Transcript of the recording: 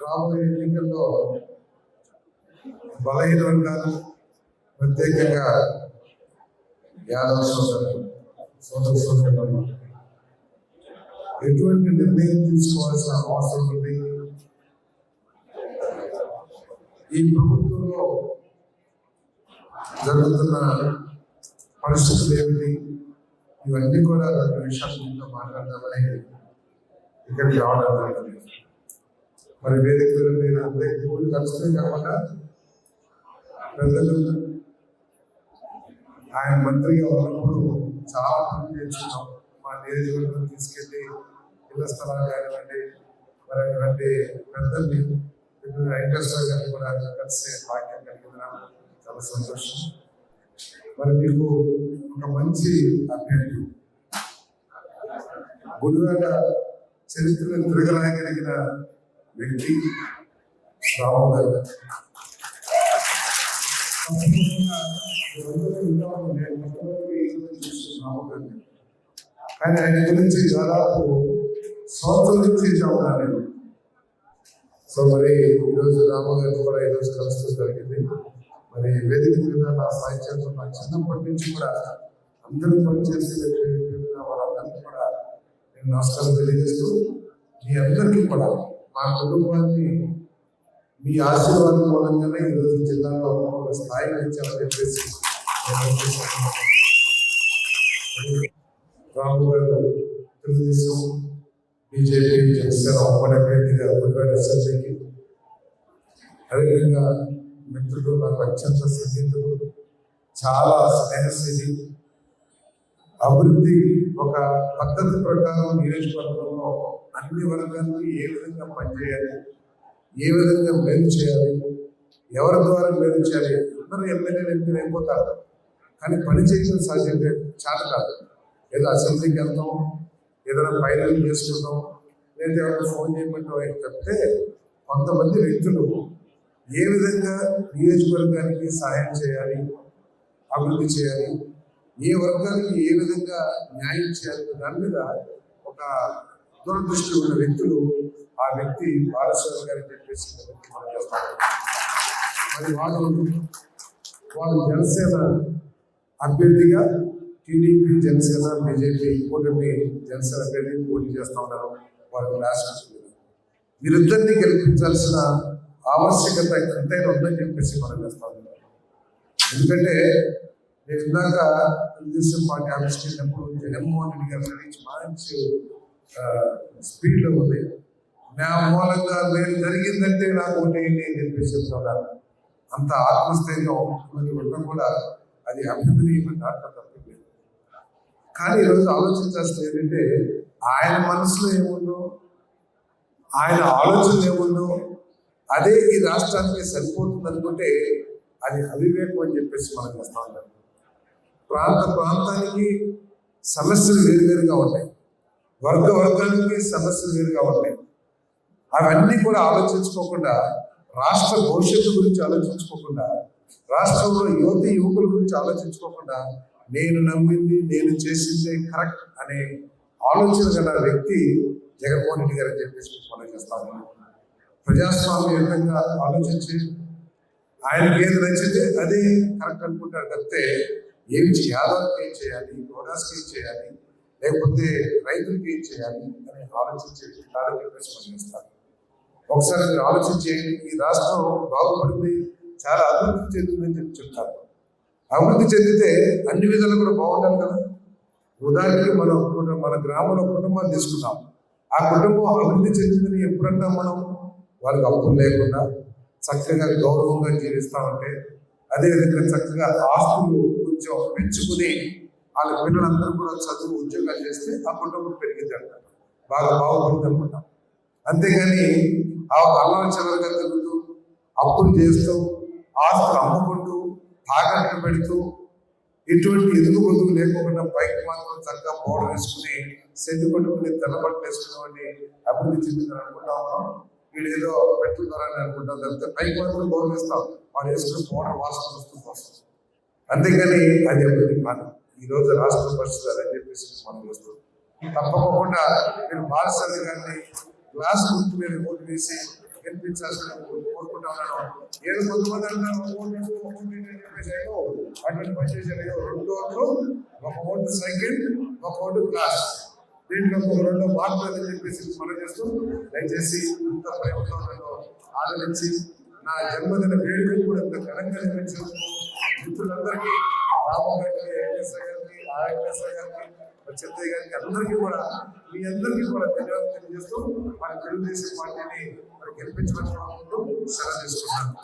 రాబోయే ఎన్నికల్లో బలహీన వర్గాలు, ప్రత్యేకంగా యాదవ సోదరులు ఎటువంటి నిర్ణయం తీసుకోవాల్సిన అవసరం ఉంది? ఈ ప్రభుత్వంలో జరుగుతున్న పరిస్థితులు ఏమిటి? ఇవన్నీ కూడా రెండు విషయాలు మీతో మాట్లాడదామని ఇక్కడికి రావడం జరిగింది. మరి వేదికలు నేను అందరికీ కూడా కలుస్తే కాకుండా పెద్దలు ఆయన మంత్రిగా ఉన్నప్పుడు చాలా పనులు చేస్తున్నాం. మా నియోజకవర్గం తీసుకెళ్ళి ఇళ్ల స్థలాలు కానివ్వండి, మరి అటువంటి పెద్దల్ని వెంకటేశ్వర గారిని కూడా కలిసే భాగ్యం కలిగిన చాలా సంతోషం. మరి మీకు ఒక మంచి అభ్యర్థి, గుడివాడ చరిత్రను తిరగరాయగలిగిన వ్యక్తి రావు గారు. కానీ ఆయన గురించి దాదాపు సంవత్సరం నుంచి చెప్తున్నాను. సో మరి ఈరోజు రాము గారిని కూడా ఈరోజు కలుస్తూ జరిగింది. మరి వేదిక మీద నా సాహిత్యం నా చిన్నప్పటి నుంచి కూడా అందరూ పనిచేసే వాళ్ళందరికీ కూడా నేను నమస్కారం తెలియజేస్తూ, మీ అందరికీ కూడా మా కుటుంబాన్ని మీ ఆశీర్వాదం మూలంగానే ఈరోజు జిల్లాలో ఒక స్థాయిలో ఇచ్చామని చెప్పేసి రాము గారు తెలుగుదేశం, బీజేపీ, జనసేన ఉమ్మడి అభ్యర్థిగా గుడివాడ అసెంబ్లీకి, అదేవిధంగా మిత్రుడు, నాకు అత్యంత సన్నిహితుడు, చాలా స్నేహశీలి, అభివృద్ధి ఒక పద్ధతి ప్రకారం నియోజకవర్గంలో అన్ని వర్గాలకు ఏ విధంగా పనిచేయాలి, ఏ విధంగా మేలు చేయాలి, ఎవరి ద్వారా మేలు చేయాలి. అందరూ ఎమ్మెల్యేలు ఎంపీలు అయిపోతారు, కానీ పని చేయడం సాధ్యంగా చేత కాదు. ఏదో అసెంబ్లీకి వెళ్తాం, ఏదైనా ఫైనల్ చేసుకుంటాం, లేదా ఎవరైనా ఫోన్ చేయమంటాం అని చెప్తే కొంతమంది వ్యక్తులు ఏ విధంగా నియోజకవర్గానికి సహాయం చేయాలి, అభివృద్ధి చేయాలి, ఏ వర్గానికి ఏ విధంగా న్యాయం చేయాలి, దాని మీద ఒక దూరదృష్టి ఉన్న వ్యక్తులు ఆ వ్యక్తి బాలస్వామి గారిని చెప్పేసి మనం చేస్తాం. మరి వాళ్ళు జనసేన అభ్యర్థిగా టీడీపీ, జనసేన, బీజేపీ కూటమి జనసేన అభ్యర్థి పోటీ చేస్తూ ఉన్నారు. వాళ్ళు రాష్ట్ర వీరిద్దరినీ గెలిపించాల్సిన ఆవశ్యకత ఎంతైనా ఉందని చెప్పేసి మనం చేస్తా ఉన్నాం. ఎందుకంటే నేను ఇందాక తెలుగుదేశం పార్టీ ఆఫీస్కి వెళ్ళినప్పుడు జగన్మోహన్ రెడ్డి గారి గురించి మంచి స్పీడ్లో ఉంది. నా మూలంగా నేను జరిగిందంటే నాకు ఓటేయండి అని చెప్పేసి చెప్తున్నారు. అంత ఆత్మస్థైర్యం ఉండడం కూడా అది అభినందనీయమైన దాంట్లో తప్పలేదు. కానీ ఈరోజు ఆలోచించాల్సింది ఏంటంటే ఆయన మనసులో ఏముందో, ఆయన ఆలోచన ఏముందో అదే ఈ రాష్ట్రానికి సరిపోతుంది అనుకుంటే అది అవివేకం అని చెప్పేసి మనం చేస్తా ఉంటాం. ప్రాంతానికి సమస్యలు వేరువేరుగా ఉంటాయి, వర్గానికి సమస్యలు వేరుగా ఉంటాయి. అవన్నీ కూడా ఆలోచించుకోకుండా, రాష్ట్ర భవిష్యత్తు గురించి ఆలోచించుకోకుండా, రాష్ట్రంలో యువకుల గురించి ఆలోచించుకోకుండా నేను నమ్మింది, నేను చేసిందే కరెక్ట్ అనే ఆలోచన గల వ్యక్తి జగన్మోహన్ రెడ్డి గారు అని చెప్పేసి మనం చేస్తాము. ప్రజాస్వామ్యంగా ఆలోచించి ఆయనకి ఏది నచ్చితే అదే కరెక్ట్ అనుకుంటారు తప్పితే ఏమి యాదవ్కి ఏం చేయాలి, గోడాస్కి ఏం చేయాలి, లేకపోతే రైతులకి ఏం చేయాలి అని ఆలోచించే కాదని చెప్పేసి మనం చేస్తాం. ఒకసారి మీరు ఆలోచించేయండి, ఈ రాష్ట్రం బాగుపడింది, చాలా అభివృద్ధి చెందిందని చెప్పి చెప్తారు. అభివృద్ధి చెందితే అన్ని విధాలు కూడా బాగుండాలి కదా. ఉదాహరణకి మన గ్రామంలో కుటుంబాన్ని తీసుకున్నాం, ఆ కుటుంబం అభివృద్ధి చెందిందని ఎప్పుడన్నా మనం వాళ్ళకి అప్పులు లేకుండా చక్కగా గౌరవంగా జీవిస్తామంటే, అదేవిధంగా చక్కగా ఆస్తులు కొంచెం పెంచుకుని వాళ్ళ పిల్లలందరూ కూడా చదువు ఉద్యోగాలు చేస్తే ఆ కుటుంబం పెరిగింది అంటారు, బాగా బాగుపడింది అనుకుంటాం. అంతేగాని ఆ అల్లరి చివరిగా తిరుగుతూ అప్పులు చేస్తూ ఆస్తులు అమ్ముకుంటూ తాకట్లు పెడుతూ ఎటువంటి ఎదుగు బొదుగు లేకుండా బైక్ మాత్రం చక్కగా పౌడర్ వేసుకుని సెంటు పట్టుకుని తెల్లబట్టలు వేసుకునేవాడిని అభివృద్ధి చెందిందని అనుకుంటా ఉన్నాం. వీడు ఏదో పెట్టుకున్నారని అనుకుంటాం, తప్పితే బైక్ మాత్రం గౌరవిస్తాం, వాడు వేసుకుని పౌడర్ వాసన వస్తూ కోసం. అంతేగాని అది అభివృద్ధి కాదు. ఈరోజు రాష్ట్ర పరిస్థితులు అని చెప్పేసి మనం చూస్తాం. తప్పకుండా మీరు బాలసారి గారిని గ్లాస్ గుర్తు మీద ఓటు వేసి గెలిపించాల్సిన కోరుకుంటా ఉన్నాను. ఏదో కొంతమంది అంటారు ఒక ఓటు అని చెప్పేసి అటువంటి పనిచేసారు. 2 ఓట్లు, 1 ఓటు సైకిల్, 1 ఓటు క్లాస్, దీంట్లో ఒక 2 మార్పులు అని చెప్పేసి మనం చేస్తూ దయచేసి ఇంత ప్రేమతో నన్ను ఆదరించి నా జన్మదిన వేడుకలు కూడా ఇంత ఘనంగా నిర్వహించినందుకు మిత్రులందరికీ, రాము గారికి, వెంకటేశ్వర గారికి, వెంకటేశ్వర గారికి, చెత్తయ్య గారికి అందరికీ కూడా, మీ అందరికీ కూడా ధన్యవాదాలు తెలియజేస్తూ మన తెలుగుదేశం పార్టీని మరి గెలిపించమని సెలవు తీసుకున్నాను.